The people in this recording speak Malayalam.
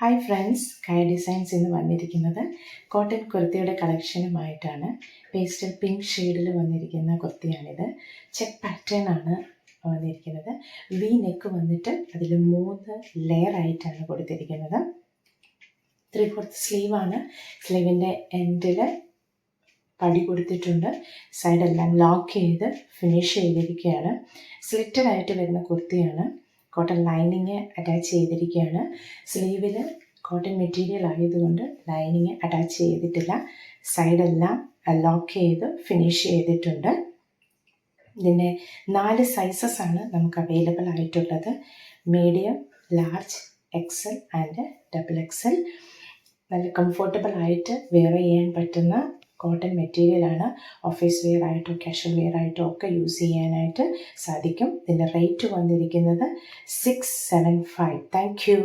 ഹായ് ഫ്രണ്ട്സ്, കൈ ഡിസൈൻസ് ഇന്ന് വന്നിരിക്കുന്നത് കോട്ടൺ കുർത്തിയുടെ കളക്ഷനുമായിട്ടാണ്. പേസ്റ്റൽ പിങ്ക് ഷെയ്ഡിൽ വന്നിരിക്കുന്ന കുർത്തിയാണിത്. ചെക്ക് പാറ്റേൺ ആണ് വന്നിരിക്കുന്നത്. വി നെക്ക് വന്നിട്ട് അതിൽ 3 ലെയർ ആയിട്ടാണ് കൊടുത്തിരിക്കുന്നത്. 3/4 സ്ലീവാണ്. സ്ലീവിൻ്റെ എൻഡിൽ പടി കൊടുത്തിട്ടുണ്ട്. സൈഡെല്ലാം ലോക്ക് ചെയ്ത് ഫിനിഷ് ചെയ്തിരിക്കുകയാണ്. സ്ലിറ്റഡ് ആയിട്ട് വരുന്ന കുർത്തിയാണ്. കോട്ടൺ ലൈനിങ് അറ്റാച്ച് ചെയ്തിരിക്കുകയാണ്. സ്ലീവിൽ കോട്ടൺ മെറ്റീരിയൽ ആയതുകൊണ്ട് ലൈനിങ് അറ്റാച്ച് ചെയ്തിട്ടില്ല. സൈഡെല്ലാം ലോക്ക് ചെയ്ത് ഫിനിഷ് ചെയ്തിട്ടുണ്ട്. ഇതിൻ്റെ 4 സൈസസ് ആണ് നമുക്ക് അവൈലബിൾ ആയിട്ടുള്ളത്. Medium, large, Excel and XXL. നല്ല കംഫർട്ടബിൾ ആയിട്ട് വെയർ ചെയ്യാൻ പറ്റുന്ന കോട്ടൺ മെറ്റീരിയലാണ്. ഓഫീസ് വെയർ ആയിട്ടോ കാഷ്വൽ വെയർ ആയിട്ടോ ഒക്കെ യൂസ് ചെയ്യാനായിട്ട് സാധിക്കും. ഇതിൻ്റെ റേറ്റ് വന്നിരിക്കുന്നത് 675. Thank you.